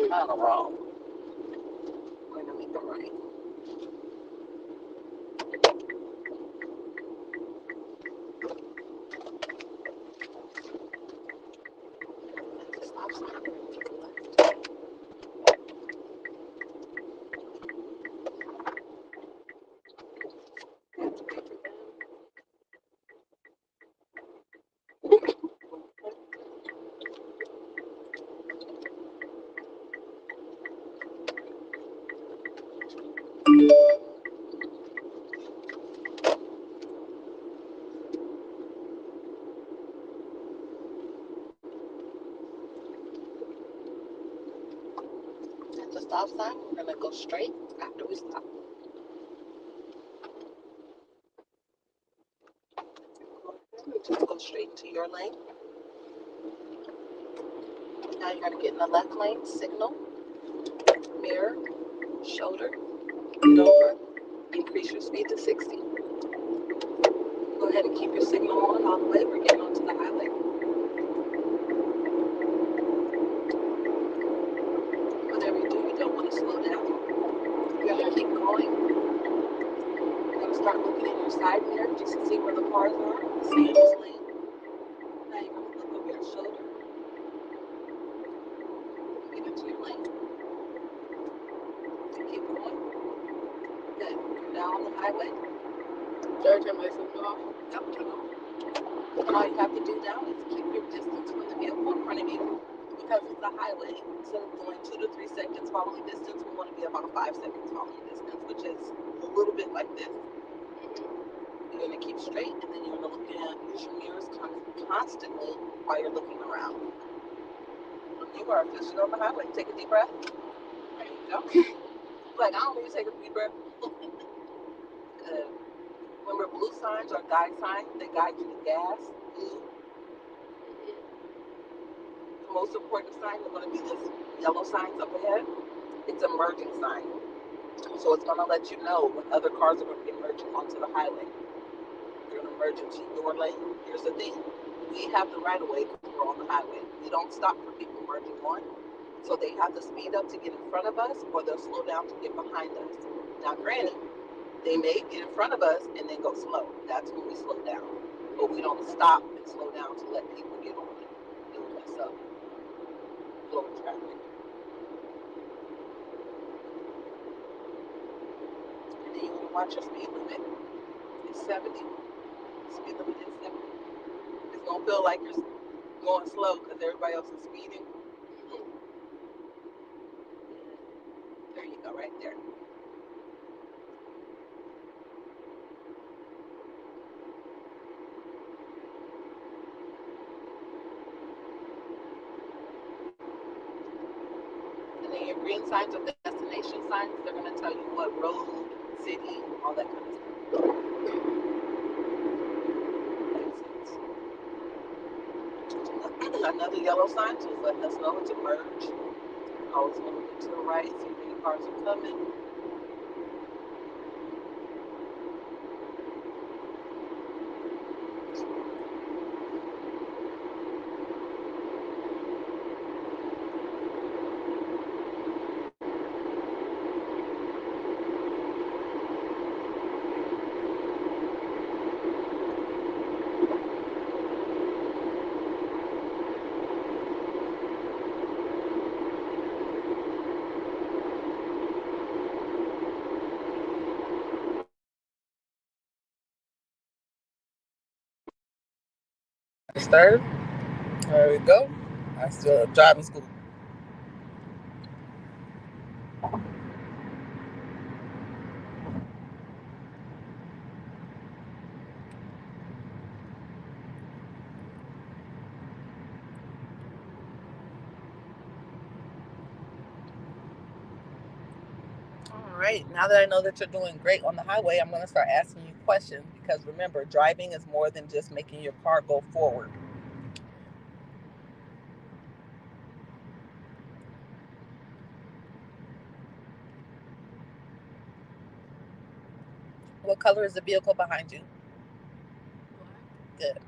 kind of wrong. We're going to make them right. Stop sign. At the stop sign, we're going to go straight after we stop. Just go straight into your lane. Now you're going to get in the left lane, signal, mirror, shoulder, get over, increase your speed to 60. Go ahead and keep your signal on all the way. We're getting onto the highway. Whatever you do, you don't want to slow down. You're going to keep going. You're going to start looking in your side mirror just to see where the cars are. Stay in this lane. Now you're going to look over your shoulder. Get into your lane. And keep going. Good. You're now on the highway. Third time I signal off. Yep, turn off. And all you have to do now is keep your distance from the vehicle in front of you. Because it's a highway, instead of going 2 to 3 seconds following distance, we want to be about 5 seconds following distance, which is a little bit like this. You're going to keep straight, and then you're going to look at, use your mirrors constantly while you're looking around. You are officially on the highway. Take a deep breath. There you go. Like, I don't need to take a deep breath. Good. Remember, blue signs are guide signs. They guide you to gas. Blue. The most important sign is going to be this yellow signs up ahead. It's a merging sign. So it's going to let you know when other cars are going to be merging onto the highway. You're going to merge into your lane. Here's the thing. We have the right of way because we're on the highway. We don't stop for people merging on. So they have to speed up to get in front of us, or they'll slow down to get behind us. Now, granted, they may get in front of us and then go slow. That's when we slow down. But we don't stop and slow down to let people get on it. It will mess up flow of traffic. And then you want to watch your speed limit. It's 70. Speed limit is 70. It's going to feel like you're going slow because everybody else is speeding. There you go, right there. And then your green signs are destination signs. They're going to tell you what road, city, all that kind of stuff. Another yellow sign, so it's letting us know it's a merge. Always want to look to the right, see where your cars are coming. Third. There we go. That's still driving school. All right. Now that I know that you're doing great on the highway, I'm going to start asking you questions because remember, driving is more than just making your car go forward. What color is the vehicle behind you? Good.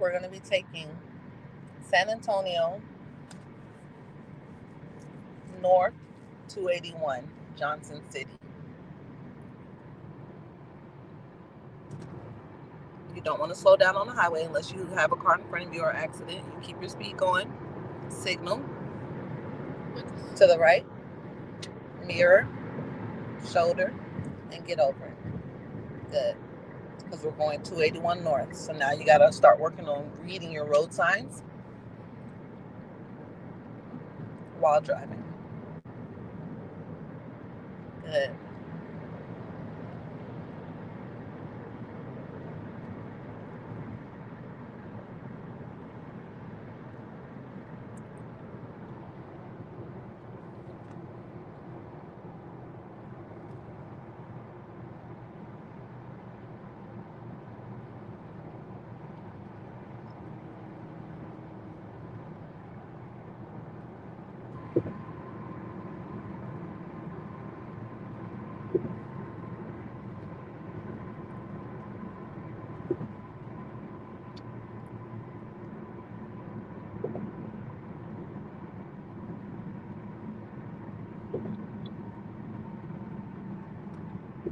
we're going to be taking San Antonio North 281, Johnson City. You don't want to slow down on the highway unless you have a car in front of you or accident. You keep your speed going. Signal to the right, mirror, shoulder, and get over it. Good. Because we're going 281 north. So now you got to start working on reading your road signs while driving. Good.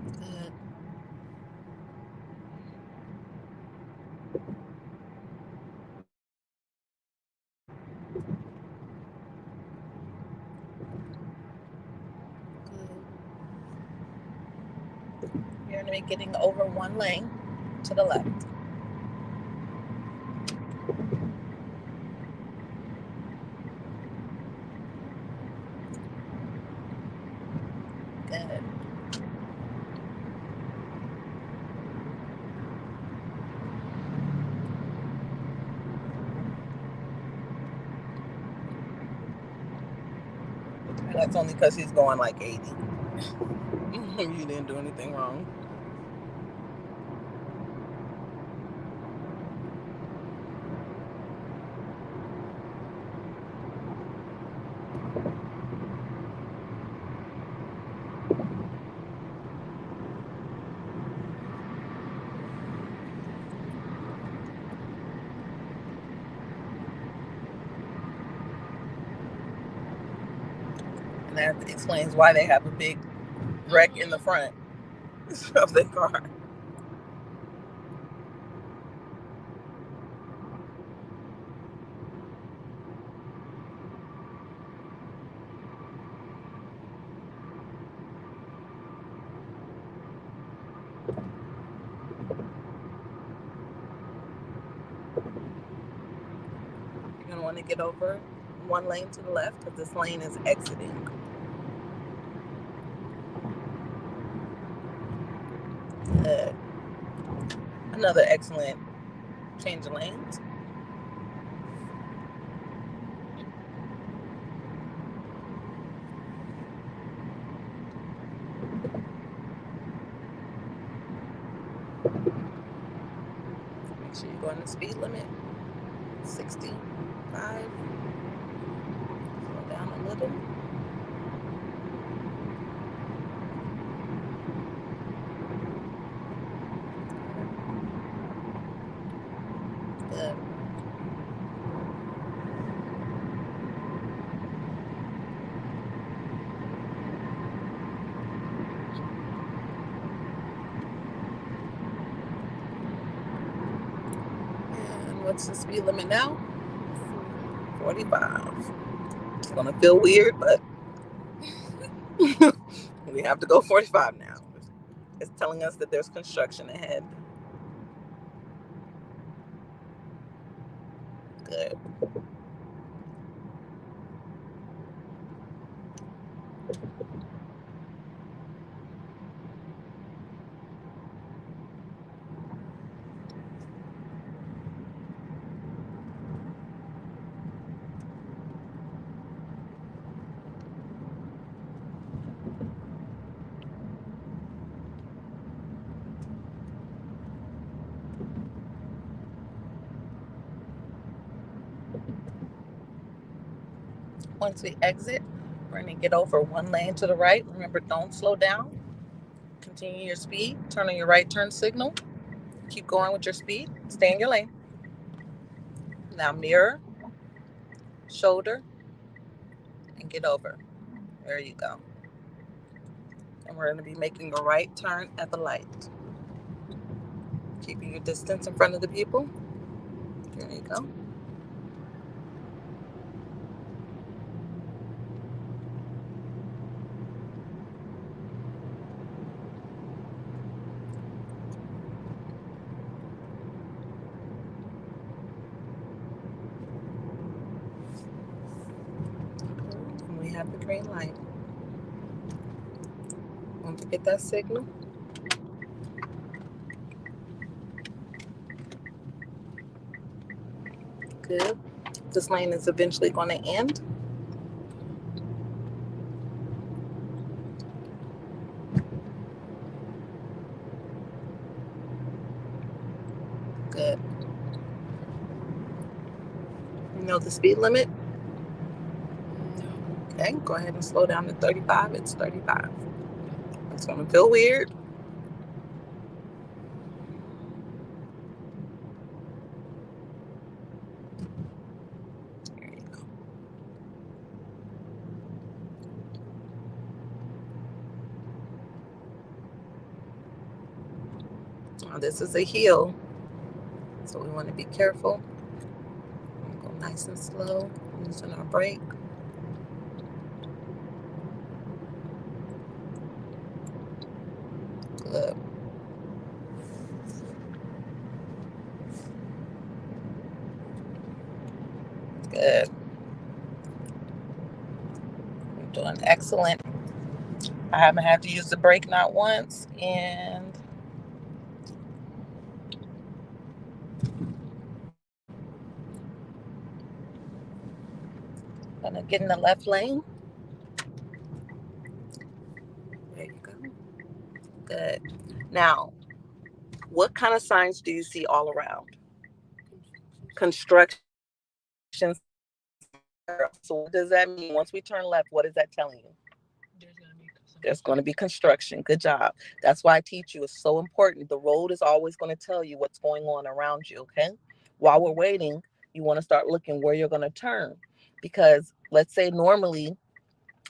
Good. You're going to be getting over one lane to the left. Good. That's only because he's going like 80. You didn't do anything wrong. And that explains why they have a big wreck in the front of their car. You're going to want to get over one lane to the left because this lane is exiting. Good. Another excellent change of lanes. Make sure you go in the speed limit. 65. Slow down a little. Good. And what's the speed limit now? 45. It's gonna feel weird, but we have to go 45 now. It's telling us that there's construction ahead. Good. Once we exit, we're going to get over one lane to the right. Remember, don't slow down. Continue your speed. Turn on your right turn signal. Keep going with your speed. Stay in your lane. Now mirror, shoulder, and get over. There you go. And we're going to be making a right turn at the light. Keeping your distance in front of the people. There you go. And we have the green light. Once you get that signal, good. This lane is eventually going to end. Good. You know the speed limit? Okay, go ahead and slow down to 35. It's 35. It's going to feel weird. There you go. Now this is a hill, so we want to be careful. Go nice and slow, using our brake. Good. Good. You're doing excellent. I haven't had to use the brake not once, and gonna get in the left lane. There you go. Good. Now, what kind of signs do you see all around? Construction. So what does that mean? Once we turn left, what is that telling you? There's going to be construction. Good job. That's why I teach you. It's so important. The road is always going to tell you what's going on around you, okay? While we're waiting, you want to start looking where you're going to turn. Because let's say normally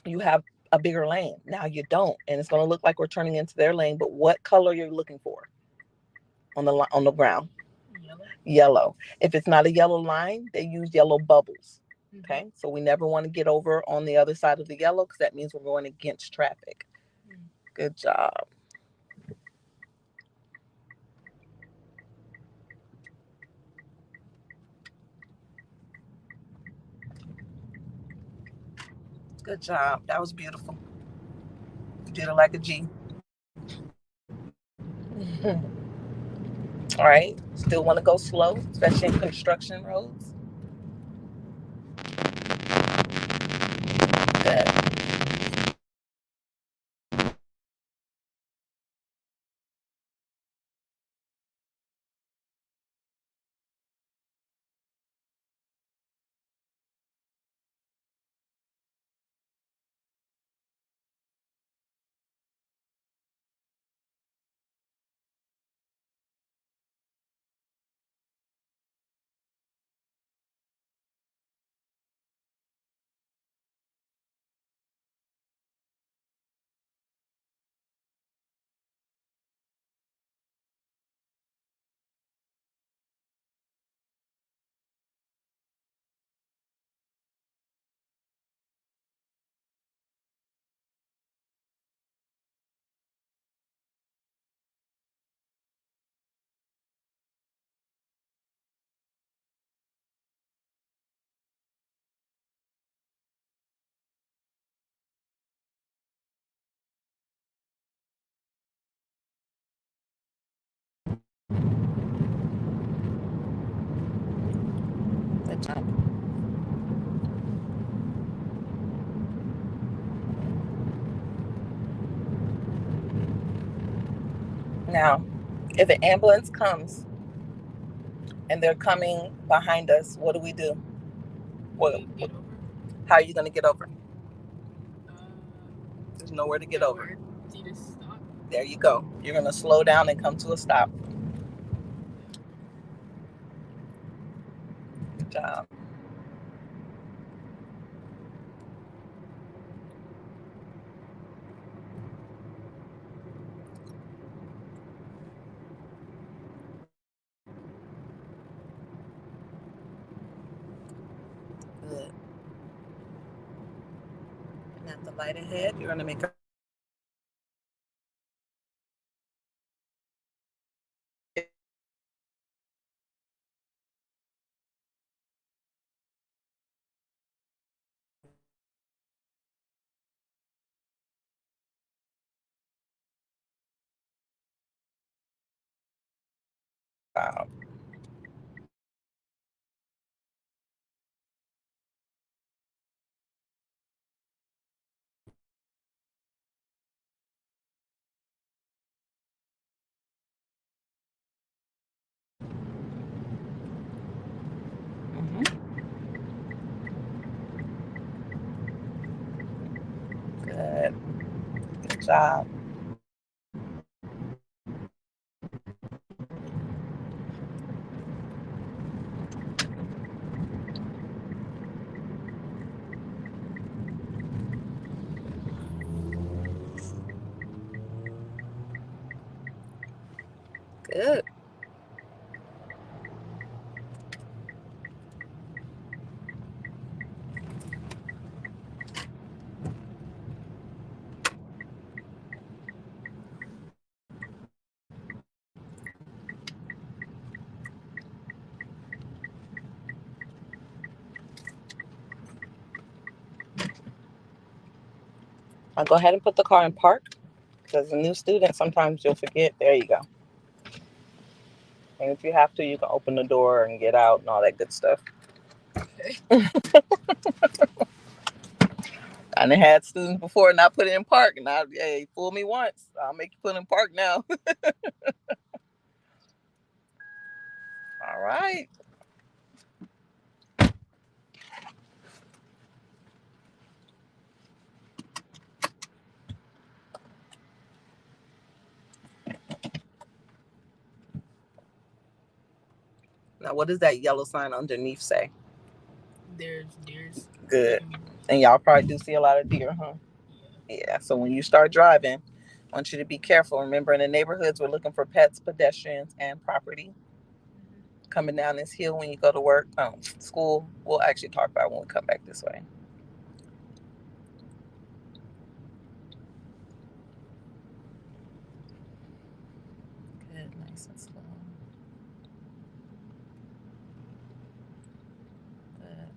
you have a bigger lane. Now you don't. And it's going to look like we're turning into their lane. But what color you're looking for on the ground? Yellow. If it's not a yellow line, they use yellow bubbles. Okay, so we never want to get over on the other side of the yellow because that means we're going against traffic. Good job. Good job. That was beautiful. You did it like a G. All right. Still want to go slow, especially in construction roads. Good. Good job. Now, if an ambulance comes and they're coming behind us, what do we do? How are you going to get over? There's nowhere to get over. There you go. You're going to slow down and come to a stop. Good job. light ahead. You're going to make a stop. Mhm. Good. Good job. Good. I'll go ahead and put the car in park because as a new student, sometimes you'll forget. There you go. And if you have to, you can open the door and get out and all that good stuff. Okay. I done had students before not put it in park, and hey, fool me once, I'll make you put it in park now. All right. Now, what does that yellow sign underneath say? There's deers. Good. And y'all probably do see a lot of deer, huh? Yeah. So when you start driving, I want you to be careful. Remember, in the neighborhoods, we're looking for pets, pedestrians, and property. Coming down this hill when you go to work, school. We'll actually talk about it when we come back this way. Good, nice and slow. Good.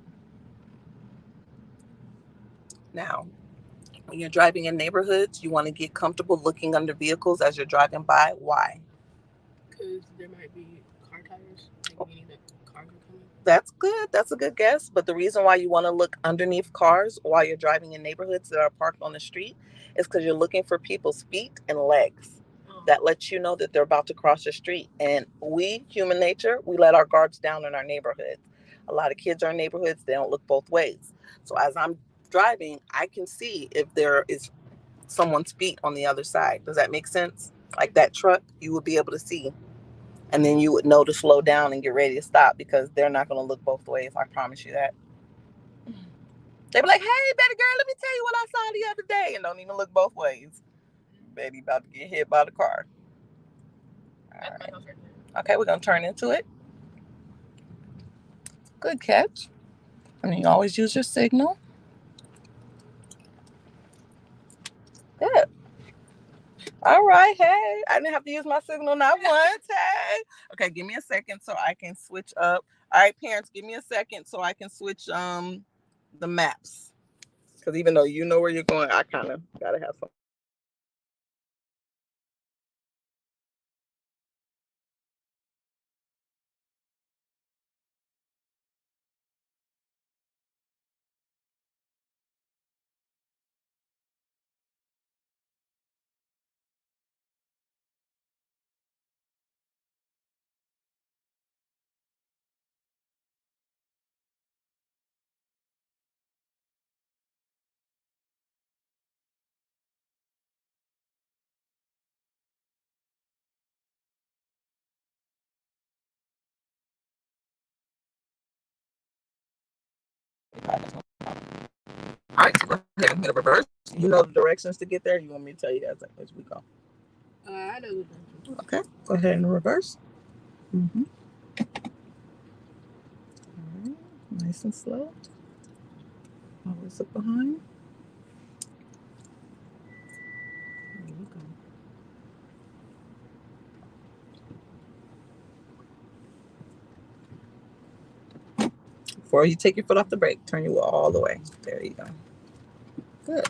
Now, when you're driving in neighborhoods, you want to get comfortable looking under vehicles as you're driving by. Why? Because there might be car tires, like meaning that cars are coming. That's good. That's a good guess. But the reason why you want to look underneath cars while you're driving in neighborhoods that are parked on the street is because you're looking for people's feet and legs. Oh. That lets you know that they're about to cross the street. And we, human nature, we let our guards down in our neighborhoods. A lot of kids are in neighborhoods, they don't look both ways. So as I'm driving, I can see if there is someone's feet on the other side. Does that make sense? Like that truck, you would be able to see. And then you would know to slow down and get ready to stop because they're not going to look both ways. I promise you that. They be like, hey, baby girl, let me tell you what I saw the other day. And don't even look both ways. Baby about to get hit by the car. All That's my right. house right there. Okay, we're going to turn into it. Good catch. And you always use your signal. Good. All right. Hey, I didn't have to use my signal not once. Hey. Okay, give me a second so I can switch up. All right, parents, give me a second so I can switch the maps. Because even though you know where you're going, I kind of got to have some. All right, so go ahead and hit a reverse. You know the directions to get there. You want me to tell you as we go? I know the directions. Okay, go ahead and reverse. Mm-hmm. All right, nice and slow. Always look behind. Before you take your foot off the brake, turn your wheel all the way. There you go. Good.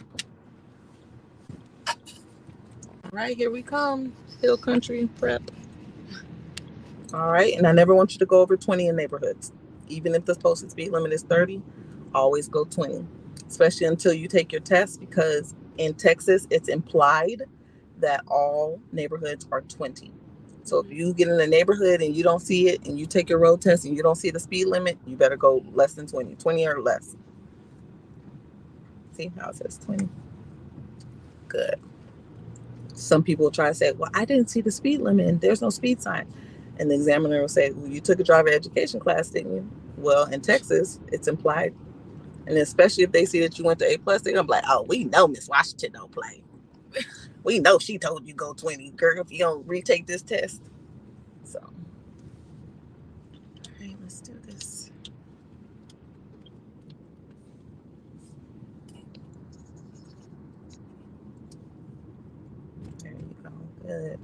All right, here we come. Hill country prep. All right, and I never want you to go over 20 in neighborhoods. Even if the posted speed limit is 30, always go 20, especially until you take your test, because in Texas, it's implied that all neighborhoods are 20. So if you get in a neighborhood and you don't see it, and you take your road test and you don't see the speed limit, you better go less than 20, 20 or less. See how it says 20? Good. Some people will try to say, well, I didn't see the speed limit and there's no speed sign. And the examiner will say, well, you took a driver education class, didn't you? Well, in Texas, it's implied. And especially if they see that you went to A+, they're going to be like, oh, we know Miss Washington don't play. We know she told you go 20, girl, if you don't retake this test. So, all right, let's do this. There you go. Good.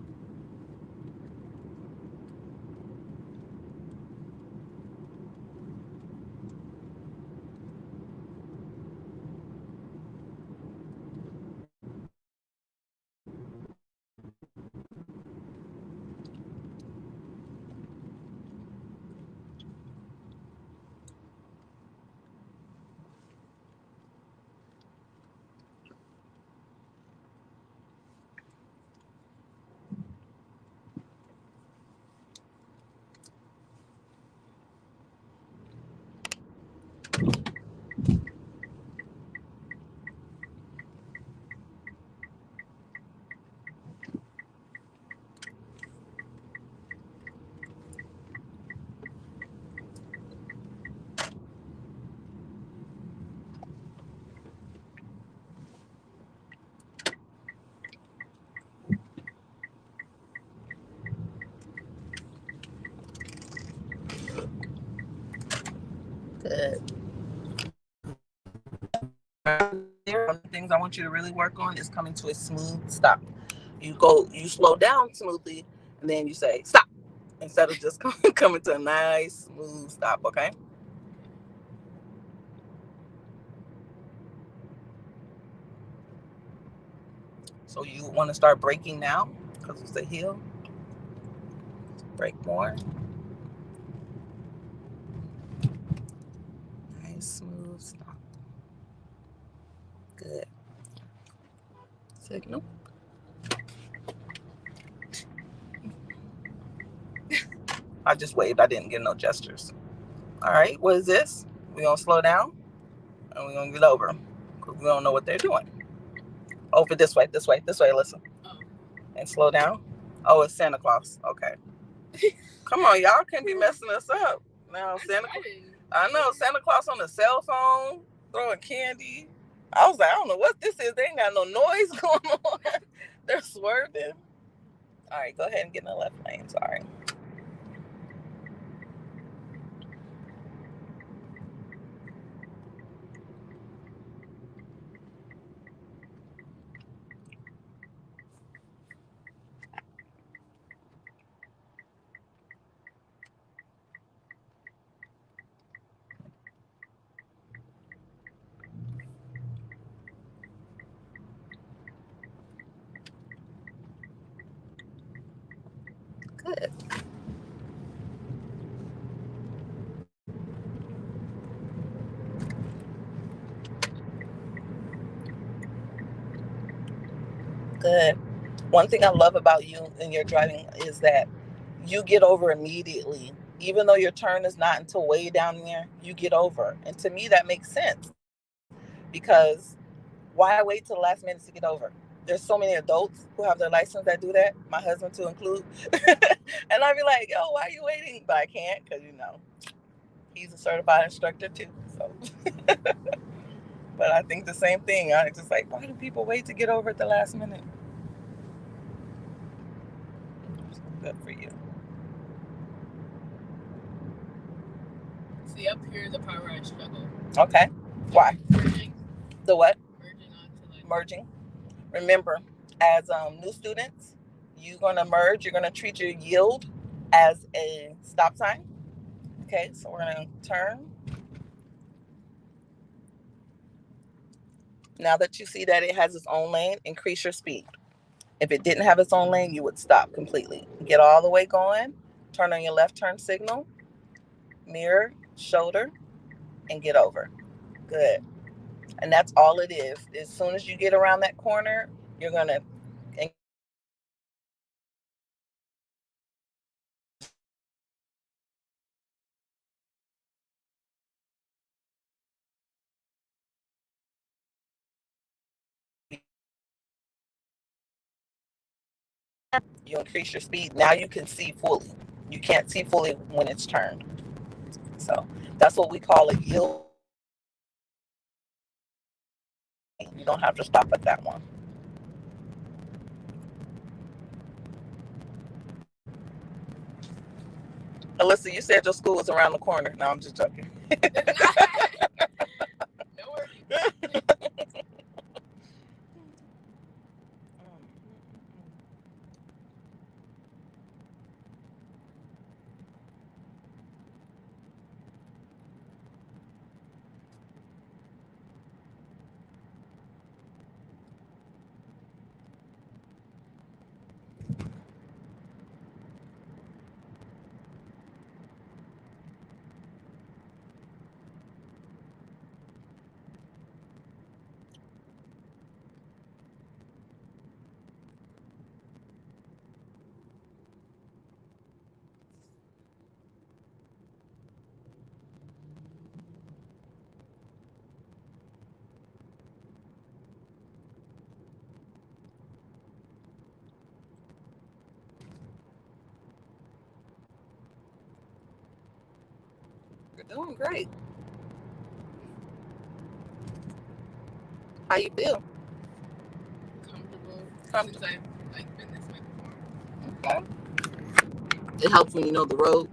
Good. One of the things I want you to really work on is coming to a smooth stop. You slow down smoothly, and then you say stop instead of just coming to a nice smooth stop. Okay. So you want to start braking now because it's a hill. Brake more. Nice smooth stop. Good. Signal. I just waved. I didn't get no gestures. All right. What is this? We're going to slow down and we're going to get over because we don't know what they're doing. Over this way. Listen. And slow down. Oh, it's Santa Claus. Okay. Come on, y'all can't be messing us up. Now, I know Santa Claus on the cell phone, throwing candy. I was like, I don't know what this is. They ain't got no noise going on. They're swerving. All right, go ahead and get in the left lane. Sorry. Good. Good. One thing I love about you in your driving is that you get over immediately. Even though your turn is not until way down there, you get over. And to me, that makes sense because why wait till the last minute to get over? There's so many adults who have their license that do that, my husband to include. And I'd be like, yo, why are you waiting? But I can't because, he's a certified instructor too. So, but I think the same thing. I'm just like, why do people wait to get over at the last minute? Good for you. See, up here, the part where I struggle. Okay. Why? Merging. The what? Merging onto merging. Remember, as new students, you're going to merge. You're going to treat your yield as a stop sign. Okay, so we're going to turn. Now that you see that it has its own lane, increase your speed. If it didn't have its own lane, you would stop completely. Get all the way going, turn on your left turn signal, mirror, shoulder, and get over. Good. And that's all it is. As soon as you get around that corner, you're going to you increase your speed. Now you can see fully. You can't see fully when it's turned. So that's what we call a yield. You don't have to stop at that one. Alyssa, you said your school was around the corner. No, I'm just joking. No worries. You're doing great. How you feel? Comfortable. Comfortable. Since I've been this way before. Okay. It helps when you know the road.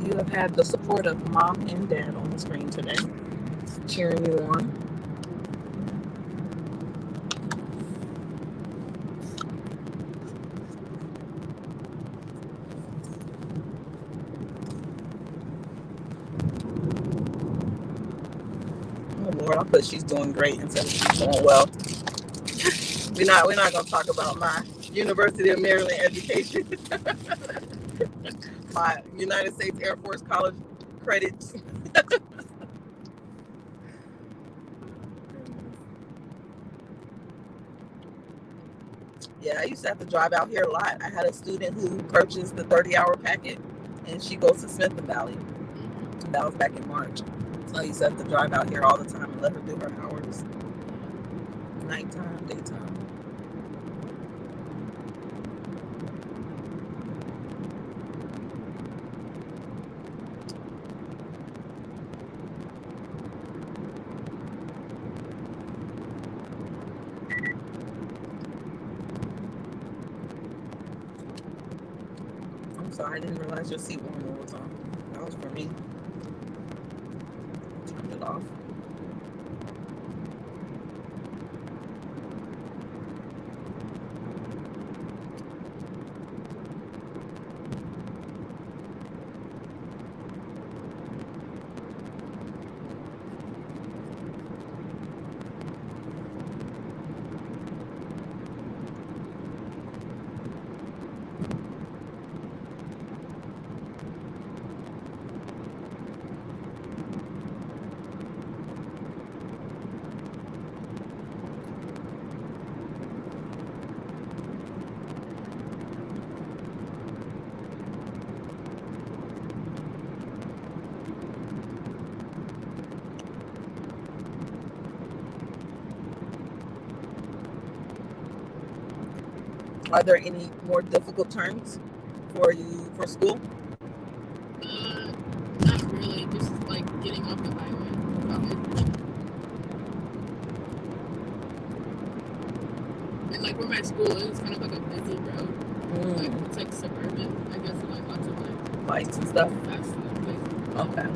You have had the support of mom and dad on the screen today, cheering you on. Oh Lord, I put she's doing great instead of she's doing well. We're not gonna talk about my University of Maryland education. My United States Air Force College credits. Yeah, I used to have to drive out here a lot. I had a student who purchased the 30-hour packet, and she goes to Smith and Valley. That was back in March. So I used to have to drive out here all the time and let her do her hours. Nighttime, daytime. I'm sorry, I didn't realize your seat warmer was on. That was for me. Turned it off. Are there any more difficult turns for you for school? Not really. Just like getting off the highway. And like where my school is, kind of like a busy road. Like it's like suburban, I guess, and like lots of like Lights and stuff. fast places. Okay.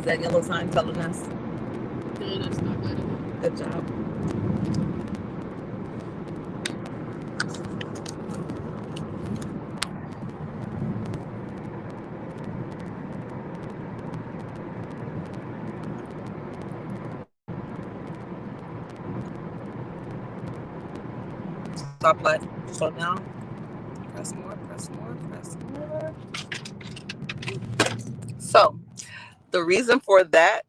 Is that yellow sign telling us? Yeah, that's not good. Good job. Stoplight. Slow down. Press more, press more, press more. So the reason for that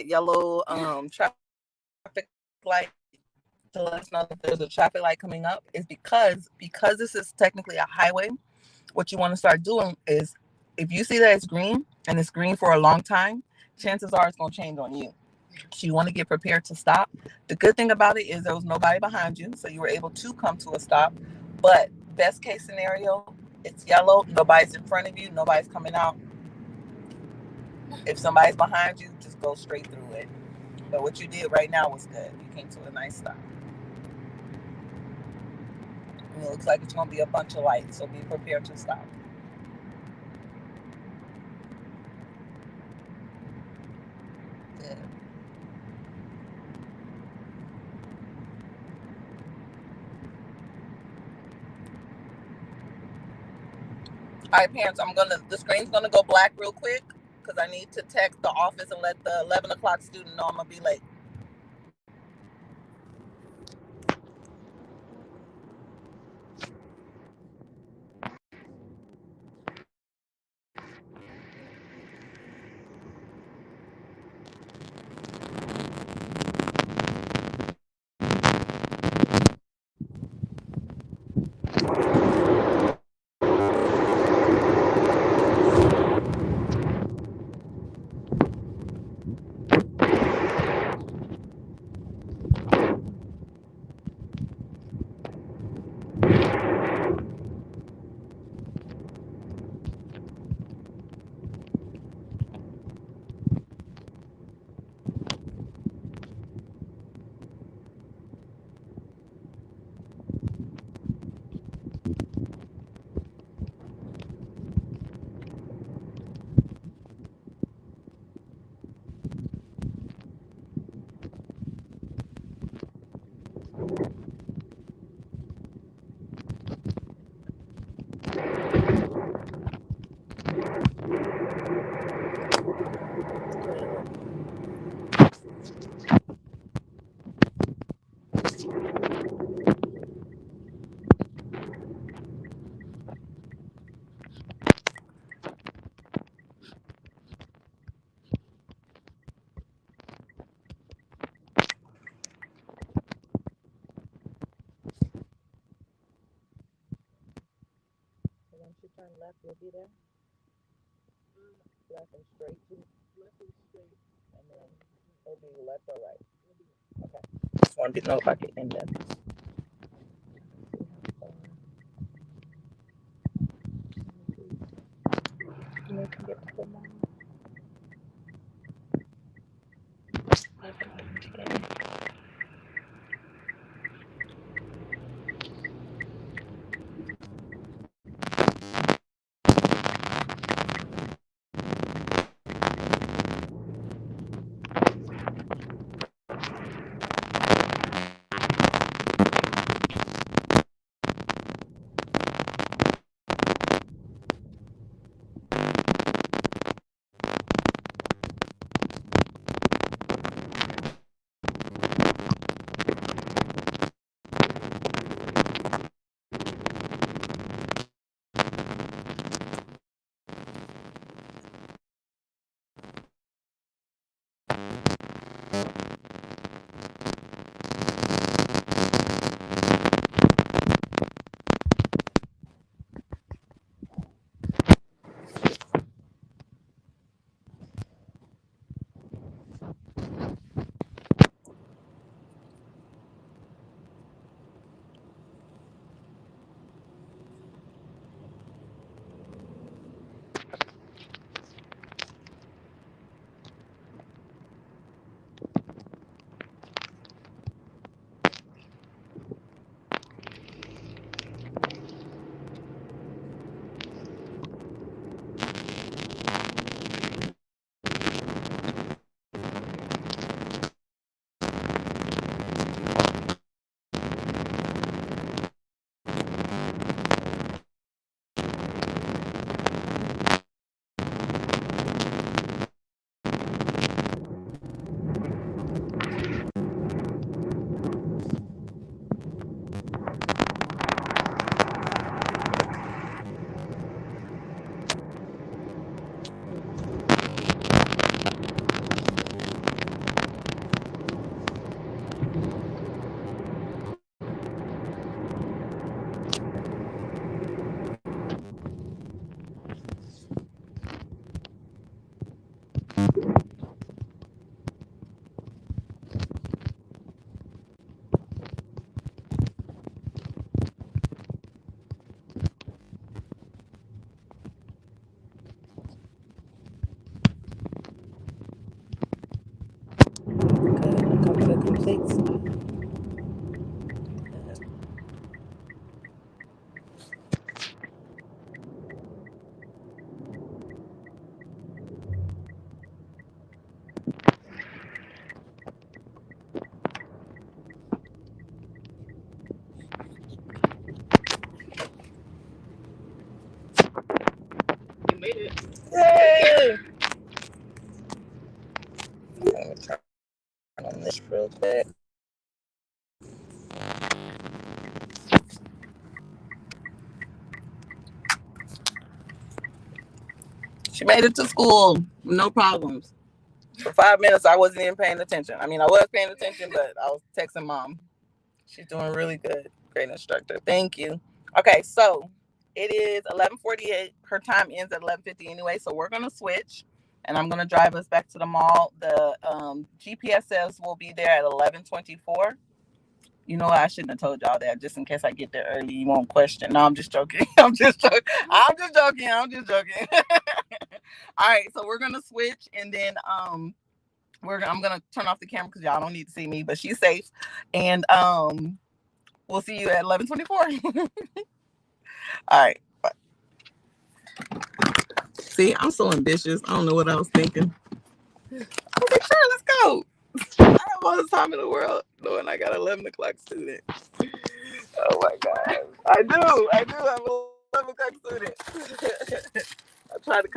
yellow traffic light to let us know that there's a traffic light coming up is because this is technically a highway. What you want to start doing is, if you see that it's green and it's green for a long time, chances are it's going to change on you. So you want to get prepared to stop. The good thing about it is there was nobody behind you, so you were able to come to a stop. But best case scenario, it's yellow, nobody's in front of you, nobody's coming out. If somebody's behind you, just go straight through it. But what you did right now was good. You came to a nice stop. And it looks like it's going to be a bunch of lights, so be prepared to stop. Good. All right, parents, the screen's gonna go black real quick because I need to text the office and let the 11 o'clock student know I'm gonna be late. Once you turn left, you'll be there. Left and straight. And then it'll be left or right. Okay. Just want to know if I can end that. real quick. She made it to school, no problems. For 5 minutes, I wasn't even paying attention. I mean, I was paying attention, but I was texting mom. She's doing really good. Great instructor. Thank you. Okay, so it is 11:48. Her time ends at 11:50 anyway, so we're going to switch, and I'm going to drive us back to the mall. The GPS says we'll be there at 11:24. You know what? I shouldn't have told y'all that, just in case I get there early. You won't question. No, I'm just joking. I'm just joking. I'm just joking. All right, so we're going to switch, and then I'm gonna turn off the camera because y'all don't need to see me, but she's safe, and we'll see you at 11:24. All right, bye. See, I'm so ambitious. I don't know what I was thinking. Okay, sure, let's go. I have all the time in the world knowing I got 11 o'clock student. Oh my god, I do have an 11 o'clock student. I tried to